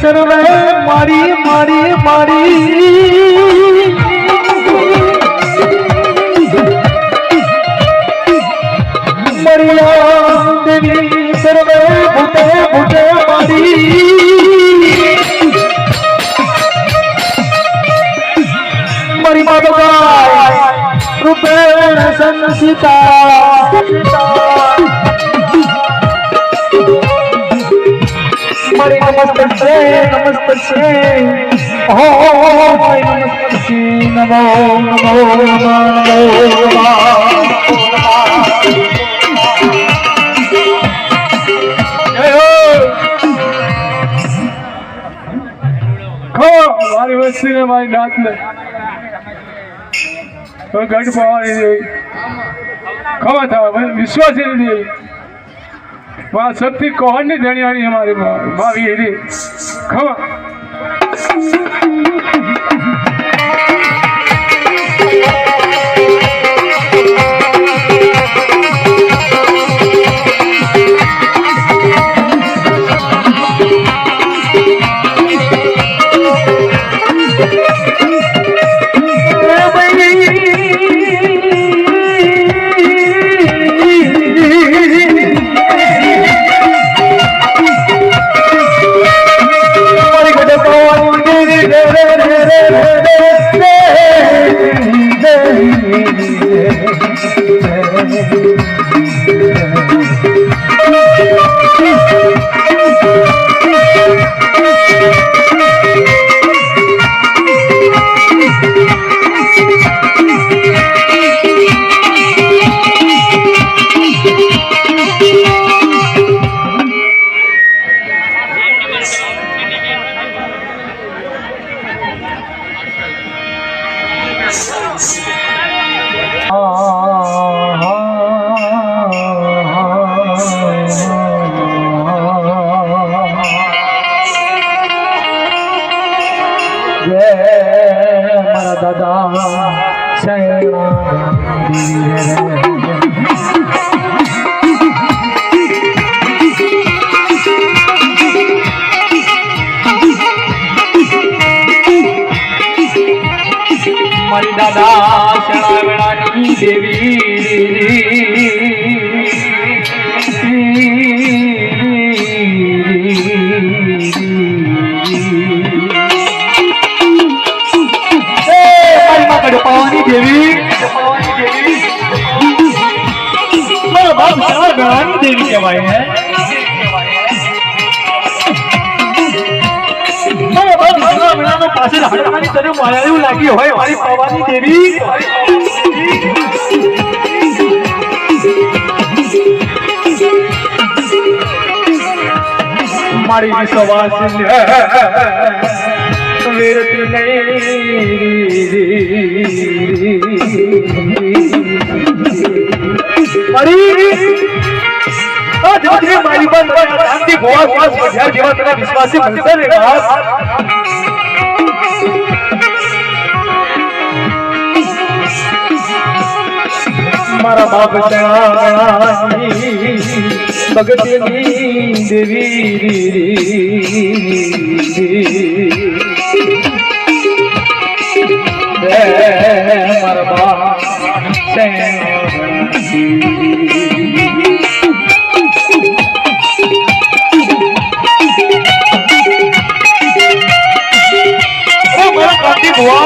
सर्वे मारी मारी मारी मरिया देवी सर्वे भूते भूते मारी मरी माता रूपेण संसिता मरी नमस्ते हो नमस्ते नमो नमो नमो मारी वस्ती ने मारी नाथ ने गढ़ पानी दे खवा था विश्वास ही नहीं वहाँ शक्ति कौन नहीं देने वाली हमारे माँ भी है खवा दादा मारी दादा शरावणानी देवी पावनी देवी मेरा बाप शरावणानी देवी कहवाए हैं पास हड़कानी तरह मायायु लागी हो हमारी भवानी देवी हमारी विश्वास मारी शांति जीवन तेरा विश्वासी मिलता रहेगा मारा बाप भगतनी देवी मारा बाप मारा कांति बुआ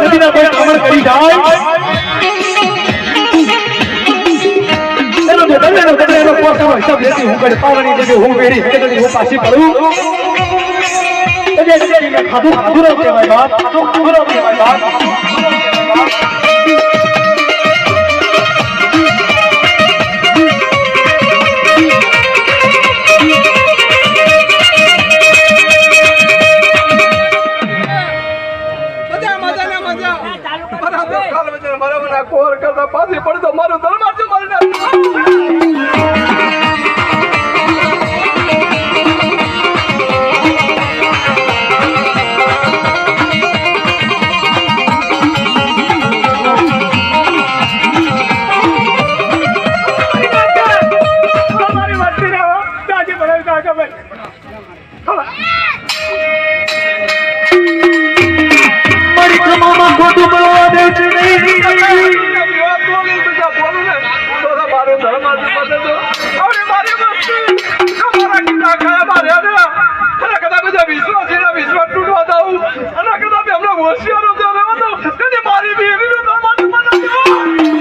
नदी ना कोई अमर करी जाए सब लेती हूँ पावनी जगह हूँ मेरी हूँ पासी करूँ खादू खादू रहते हैं बात खादू खादू रहते हैं बात મારા કોર કરતા પાછી પડી તો મારું દરવાજો મારી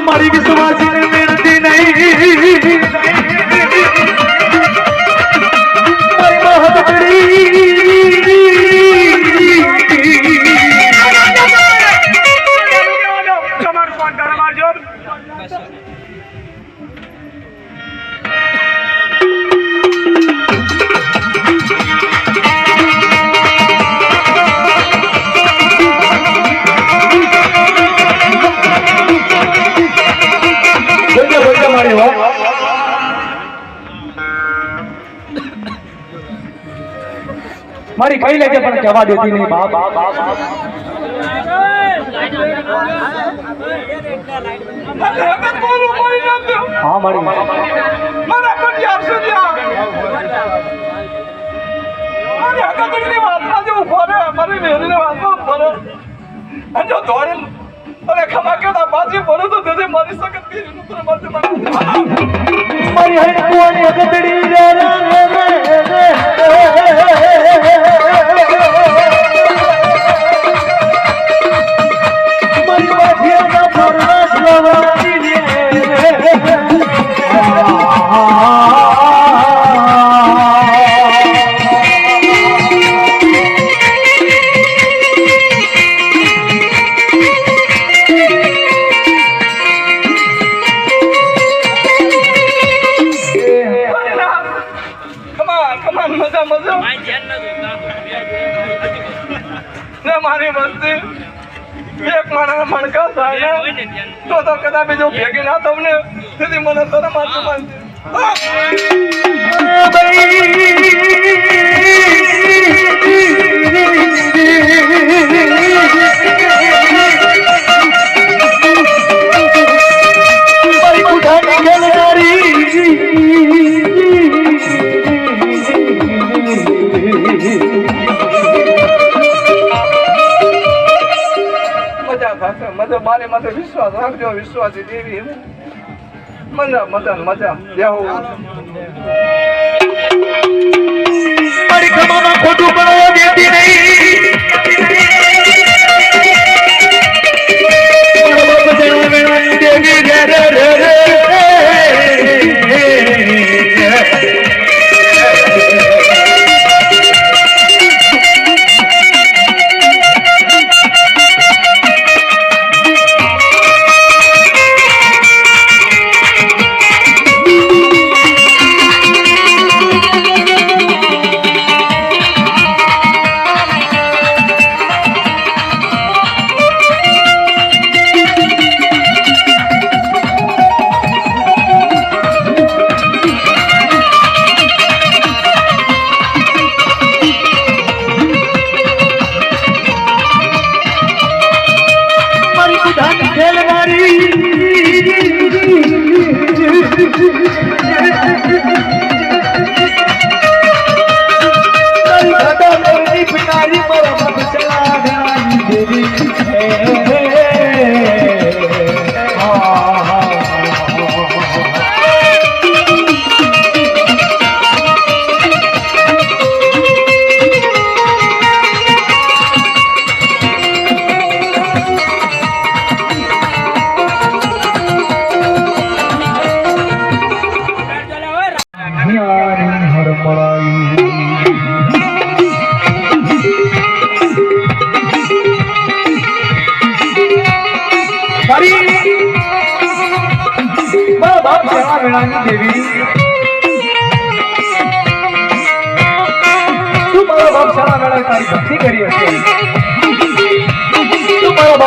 મારી વિશ્વાસી મેળતી નહીં મારી મહત મારી કઈ લેજે પણ જવા દેતી નહીં બાપ હા મારી મારા કોઈ આપશે મારી હકાતની વાતમાં જો ઉભો રહે મારી મેરીને વાતમાં ઉભો રહે અને જો દોડીને અને ખમા કેતા પાછી પડે તો તે મારી સકત પીરીનું પર મારી હે કોની હકતડી રે મારી મસ્તી એક મારા મણકા થાય તો કદાચ બીજો ભેગી ના તમને તેથી મને તરફ માથું માનશે મારે માથે વિશ્વાસ રાખજો વિશ્વાસી દેવી મજા મજા મજા દેવું મારી કમામાં ખોટું પડવા દેતી દેવી તું મારો બાપ સારા વેળા તારી ભક્તિ કરી હશે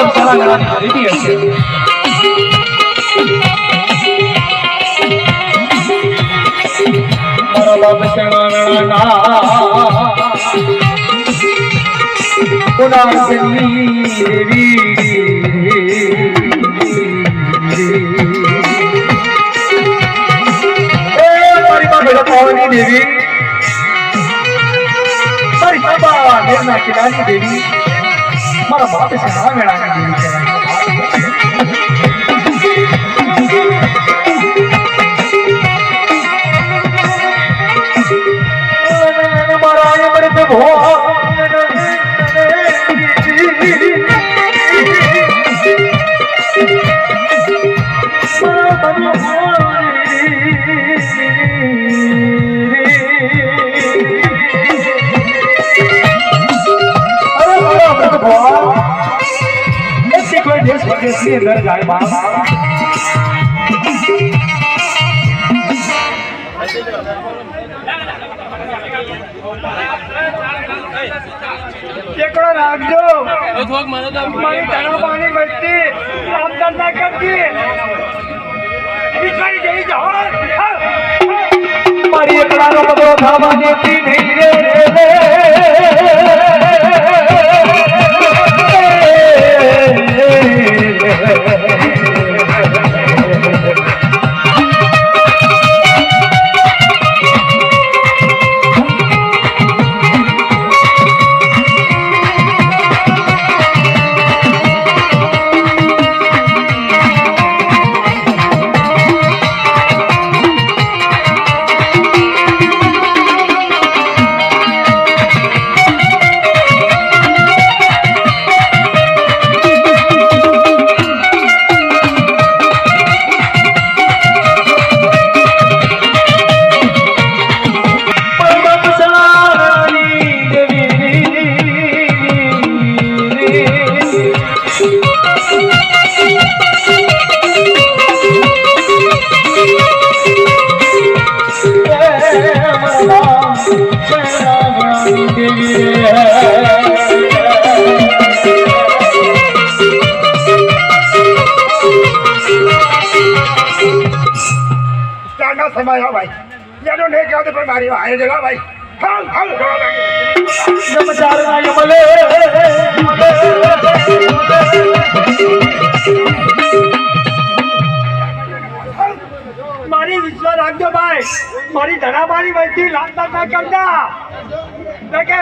બાપ સારા ગણાની ખરીદી હશે મારા બાપ સારા ગણાના કોના દેવી પાવાની દેવી મારી સભા નિર્ણા કિનારી દેવી મારા બાપ છે ના મેળાની દેવી કહેવાય મારા અમૃત ભોગ देश प्रदेश के अंदर जाए बाप एकड़ो राखजो मारी धना पानी बचती रामदास ना करती बिचारी गई जाओ मारी एकड़ा रो बदो धावा देती नहीं रे समय हो भाई ये तो नहीं कहते पर मारी आए जगह भाई हां हां नमस्कार भाई मले मारी विश्वास रखो भाई मारी धना मारी वैसी लाता ना करना देखे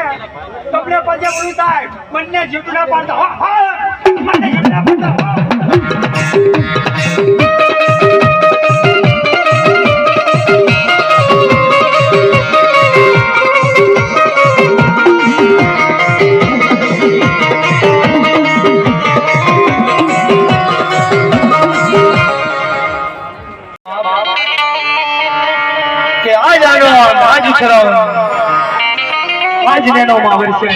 तुमने पजे पुरुषा है मन्ने जीतना पड़ता हां मन्ने जीतना पड़ता आज नेनो मावरसे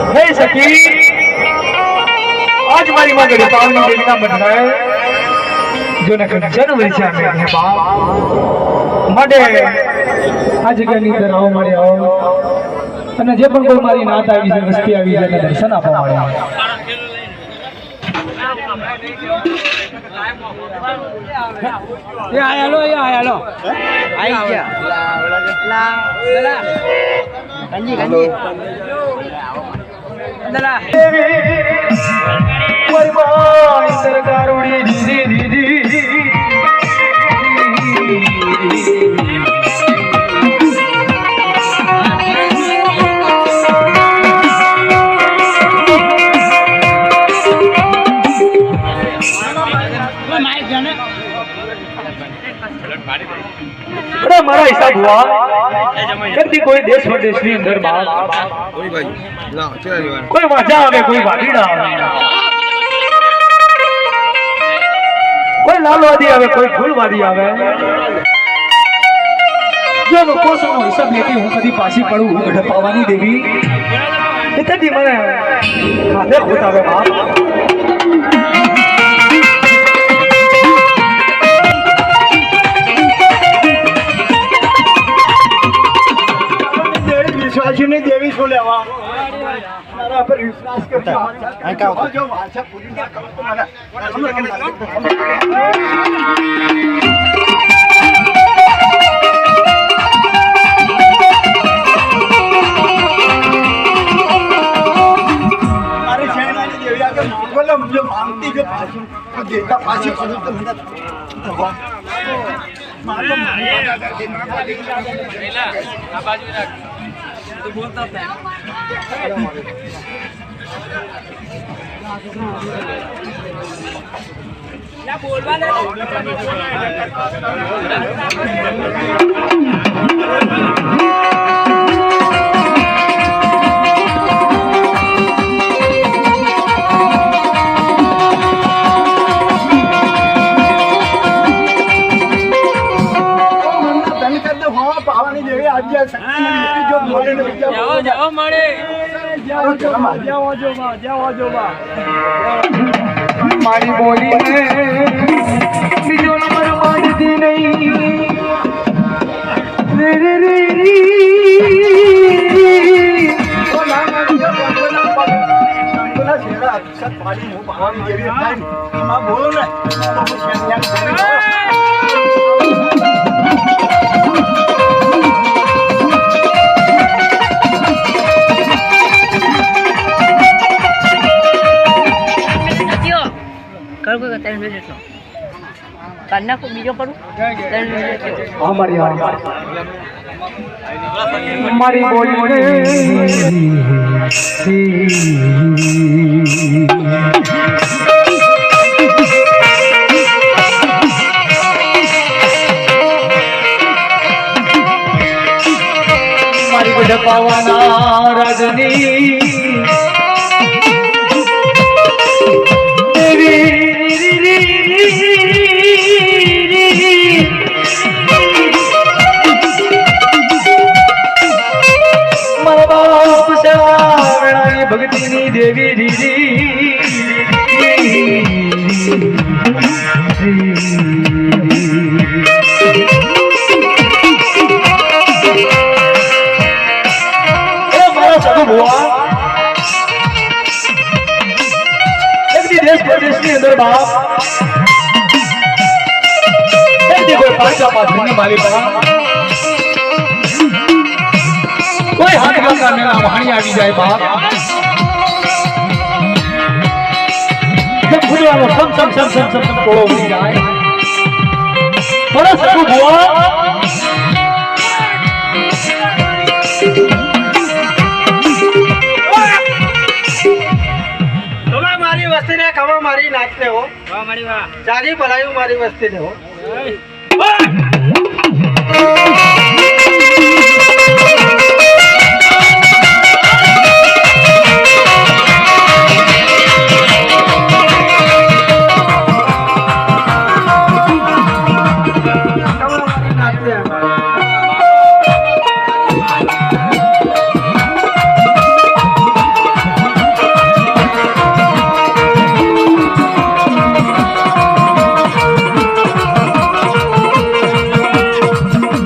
नहीं सकी आज मारी मां गड़ी पावनी देवी ना मन है जो न जरूर वर्षा में है बाप मडे आज के नींदर आओ मरे आओ અને જે પણ કોઈ મારી નાત આવી છે વસ્તી આવી છે દર્શન આપવા મળે ये आया लो आई क्या ला गंजी दला कोई मां सरकार उड़ी दीदी मारा हिसाब हुआ कभी कोई देश प्रदेश ની અંદર બાદ કોઈ ભાઈ લા ચલા કોઈ વાજા આવે કોઈ વાડીડા આવે કોઈ લાલવાદી આવે કોઈ ફૂલવાદી આવે જો લોકો સો હિસાબ લેતી હું કદી પાછી પડું ગઢપાવાની દેવી એટલે મને હાથે હોત આવે બાપ देवी छो लेवा मारा મારા પર વિશ્વાસ કરજો જો વાંચા પૂરી ના કરો તો મને जो मांगती जो पाछू तो देता पाछू करूं तो मैं भगवान मारो पहला आ बाजू में रख तो बोलता था ना बोलवा ले जाओ मारे जाओ मारी बोली ने बीजो नंबर मानती नहीं रे रे रे रे बोलो ना કાના કો બીજો કરું हमारी बोली हमारी को ढपावाना राजनी भगती देवी दीदी साधु बुआ देश प्रदेश के अंदर बाप कोई पांचा पाथरनी माली बना कोई हाथ का मेला वहां आ जाए बाप सब तोड़ो उड़ी जाए बड़ा साधु बुआ मारी वस्ती ने खमा मारी नाचते हो वाह मारी वाह जागी भलाई मारी वस्ती ने हो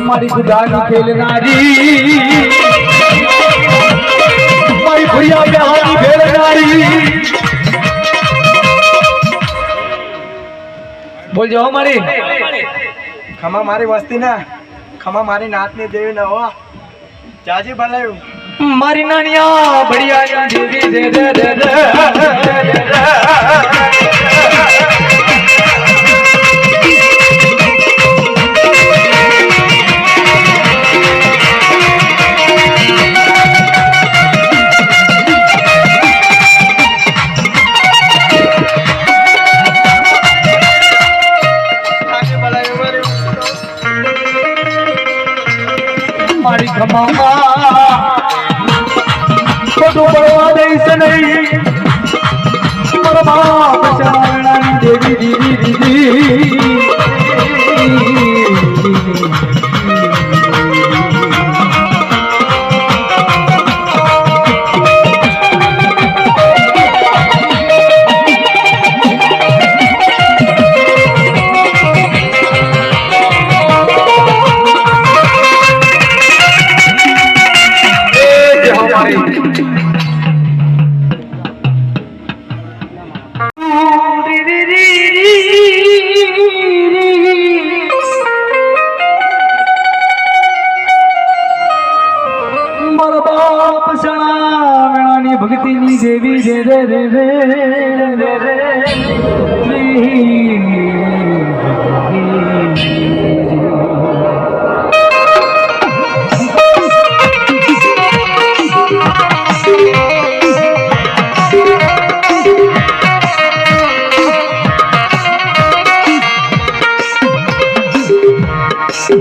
मारी गुजारी खेलनारी मारी भैया बिहारी खेलनारी बोल जाओ मारी खमा मारी वस्ती ना खमा मारी नाच ने देवी ना हो जाजी भलाई मारी नानिया बढ़िया देवी दे दे दे दे मारी खमा छोटू बड़वा देश नहीं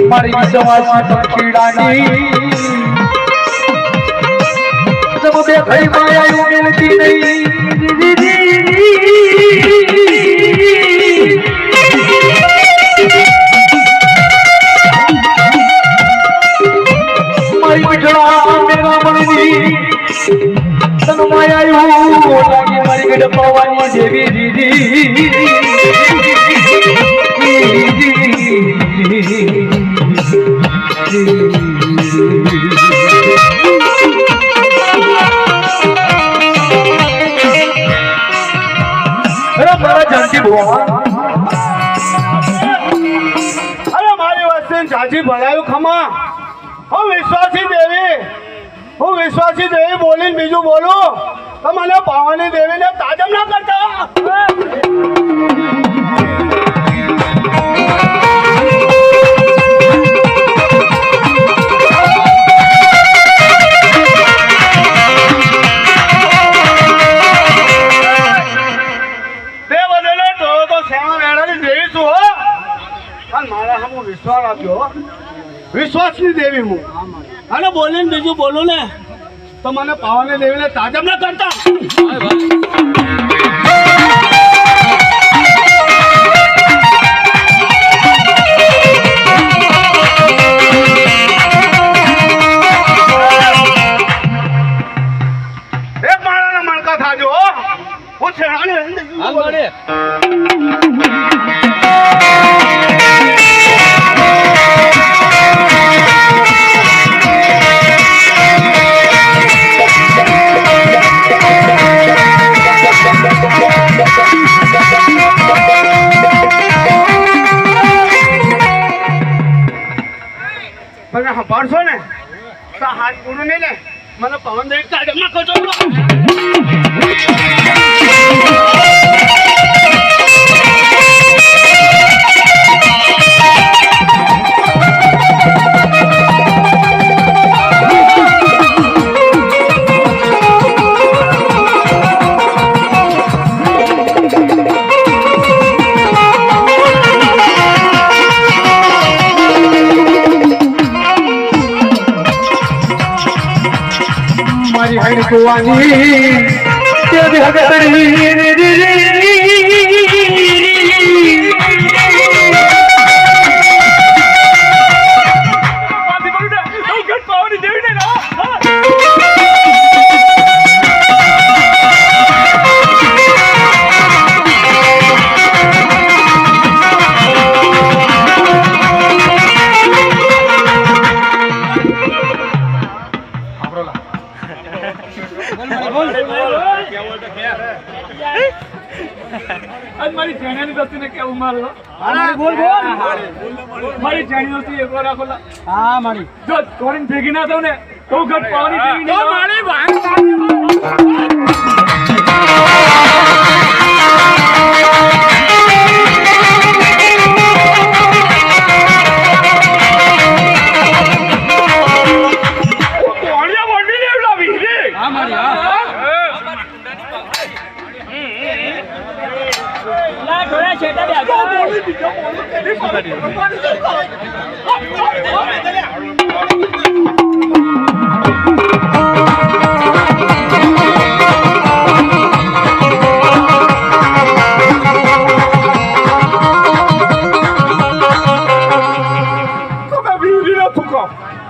મારી વિશ્વાસ દક્ષિણાની તમ બે ભાઈ માયા મિલતી નહીં મારી વિઠળા મેરા મનની તન માયા લાગે મારી ગડ પવાની દેવી દીદી જાજી ભણાયું ખમા હું વિશ્વાસી દેવી બોલીને બીજું બોલું તો મને પાવાની દેવીને તાજમ ના કરતા વિશ્વાસ આપ્યો વિશ્વાસની દેવી હું અને બોલીને બીજું બોલું ને તો મને પાવાની દેવીને તાજબ ના કરતા એક માળાના મણકા થાજો હું છે પાડશો ને તો હાથ પૂરું નહીં ને મને પવન દેવી તાજબ ના કરજો મારી હૈ કુવાની તે મારી ચેણીની દસ્તીને કેવું મારો બોલ મારી ચેણીઓ થી એક વાર રાખો હા મારી જો કોરીન ભેગી ના થાવ ને તો ઘટ પાવાની દેવી તો મારી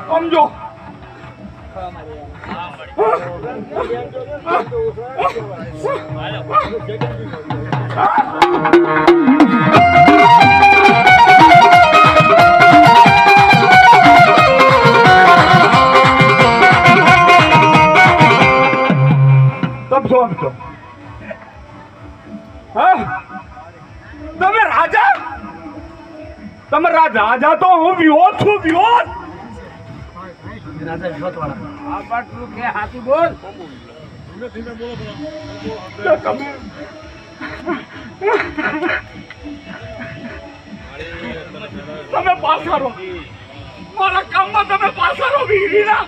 સમજો તમે રાજા તો હું વિરોધ છું વિરોધ તમે પાછા રહો મારા કામમાં તમે પાછા રહો વીરીના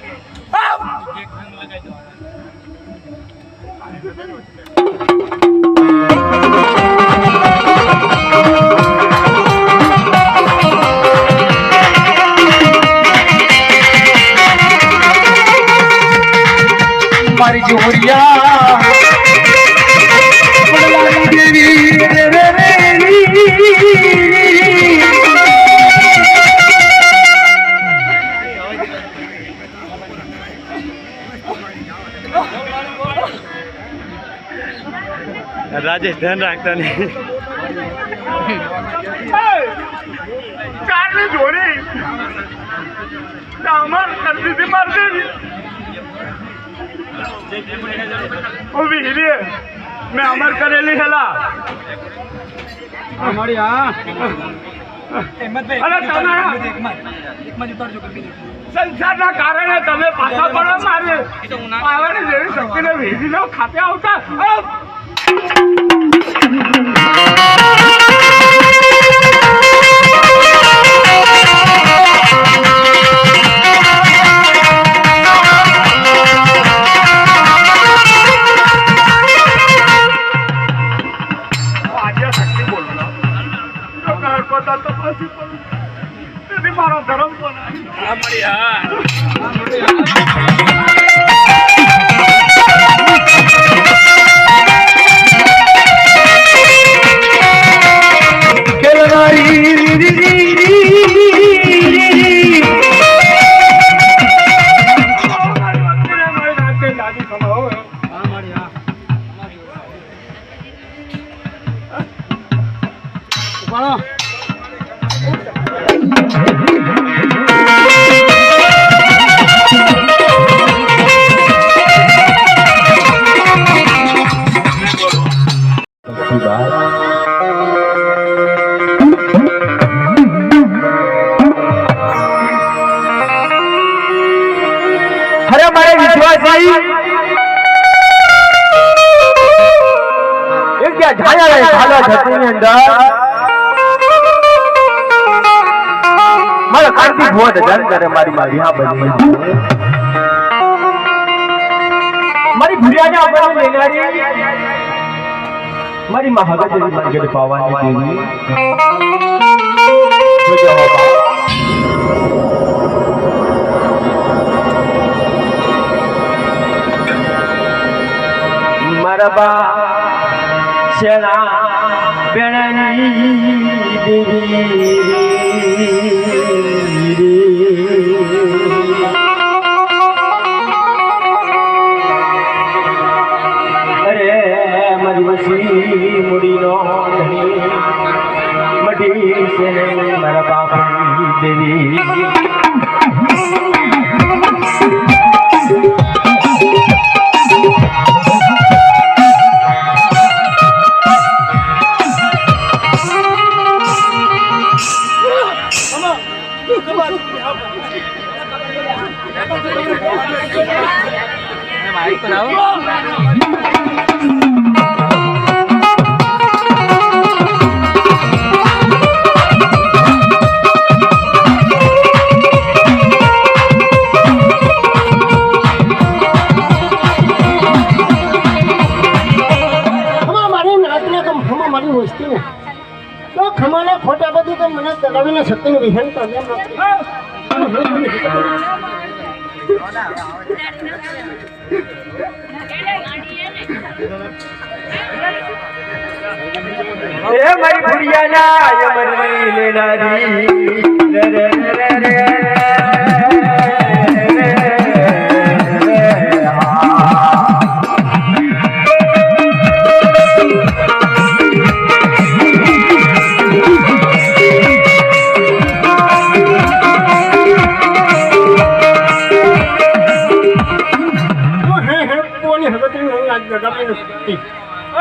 મારી જોરિયા દેવી રાજેશ ધ્યાન રાખતા નહીં ચારની જોડી અમાર કરતી હતી મારતી ઓ વીરી મેં અમર કરેલી હેલા અમારી હા અરે તમે સંસારના કારણે તમે પાછા પડવા મારે પાવાની જેવી શક્તિને વીરીને ખાતે આવતા મારો ધર્મ અરે મારે વિશ્વાસી એક ત્યાં ઝાયા રહે ભાલા છત્રીની અંદર મારા કાર્તિક ભોટ ધન કરે મારી માં વિહા બની મારી ભુરિયાને આપણે લેનારી મારી માં હગત જેવી મારી પાવાની દેવી જોજો મારા શેણા બેણાની દેવી અરે મારી વસી મુડીનો મઢી છે મારા બાપની દેવી ખમાના ખોટા બધું તો મને દગાવીને સત્યનું વિધાન કરે એ મારી ભુરિયાના યમનની લેનારી રે રે રે રે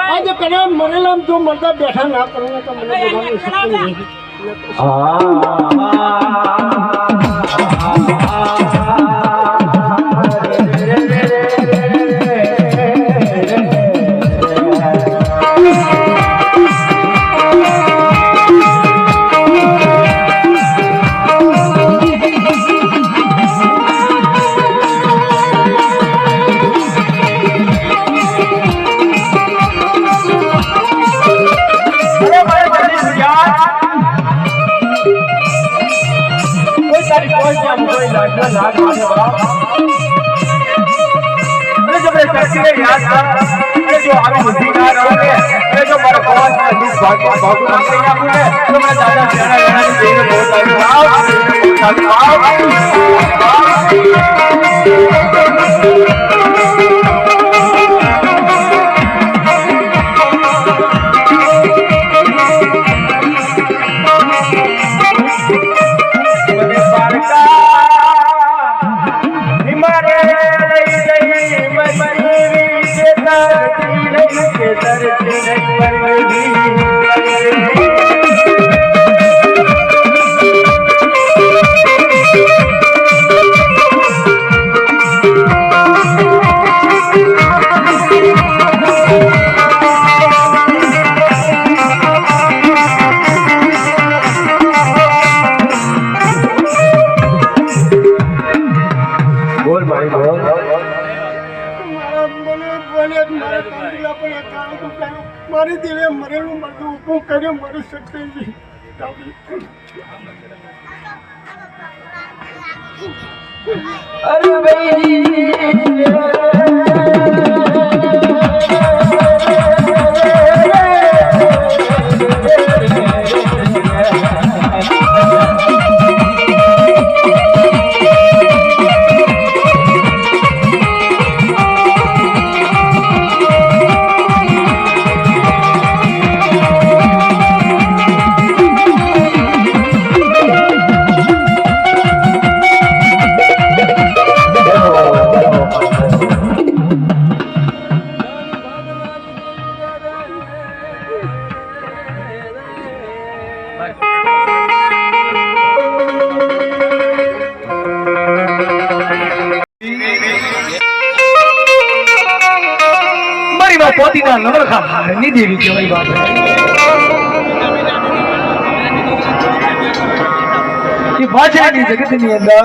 આજે કને મરેલા જો મરતા બેઠા ના કરું તો મને બધાની શક્તિ નહીં બધા લાડ માને બાપ અરે જો મેં શક્તિને યાદ કર અરે જો આવી બુદ્ધિ ના રહે અરે જો મારા પવાસ ને બીજ ભાગ ભાગ ના કરી આપું ને તો મને દાદા ચેણા ચેણા દેઈને બહુ સારી મારી દેવે મરેલું બધું ઊભું કર્યું મારું શક્તિજી અરે પોતીના નવરખા હારની દેવી કહેવાય વાત એ ભાષાની જગતની અંદર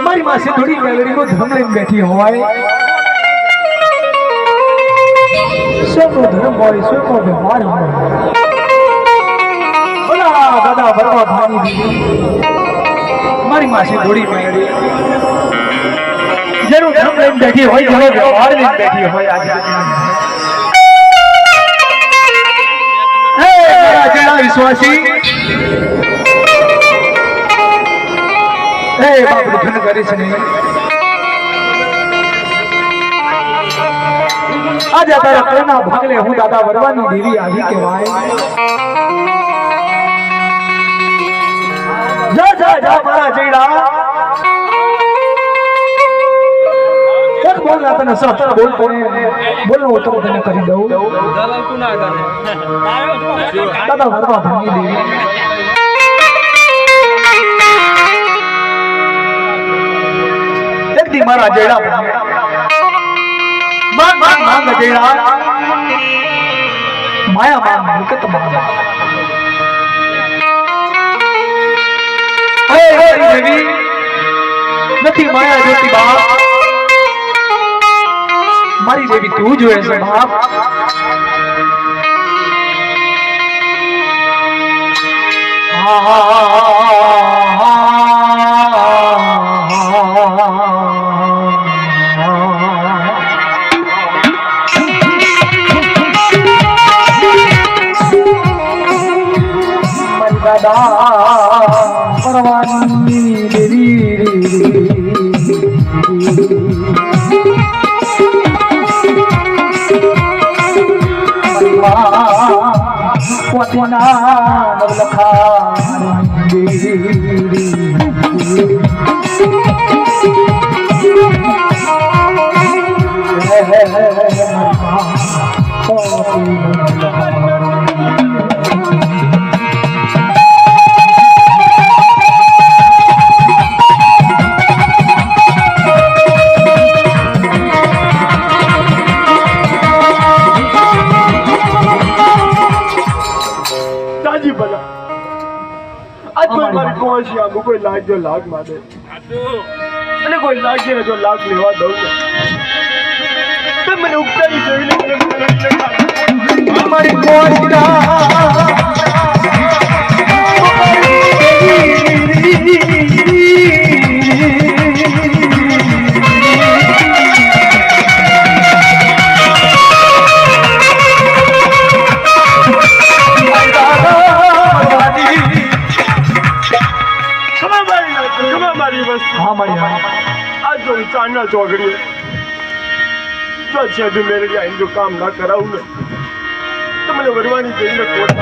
મારી પાસે થોડી મેલડીનો ધર્મ લઈને બેઠી હોય સૌનો ધર્મ હોય સૌનો વ્યવહાર હોય ભલા દાદા ભરવા ભાની દેવી મારી પાસે થોડી મેલડી જરૂર ધર્મ લઈને બેઠી હોય જેનો વ્યવહાર લઈને બેઠી હોય આજે હે મારા જેના વિશ્વાસી હે બાપ ધન કરીશ ને આજે તારા કોના ભાગલે હું દાદા વરવાની દેવી આવી કહેવાય જા જા જા મારા જેડા બોલ તને સહસ્ત્ર બોલ બોલનો ઉત્તર તને કરી દઉં દાદા વરવા ભાંગી દેવી એક દી મારા જેડા માંગ માંગ માંગ જેડા માયા માંગ મુકત માંગ હે દેવી નથી માયા જોતી બાપ મારી દેવી તું જોએ છે બાપ દાદા પરવાની દેવી પોતાના નવલખા કોઈ લાગજો લાગ માટે અને કોઈ લાગે જો લાગ લેવા દઉં તો મને ઉપકારી જોઈ લે મારી કોશિશ ના ચોગડીએ જો સાહેબ મેળવી આઈને જો કામ ના કરાવું ને તો મને વરવાની જઈને કોટ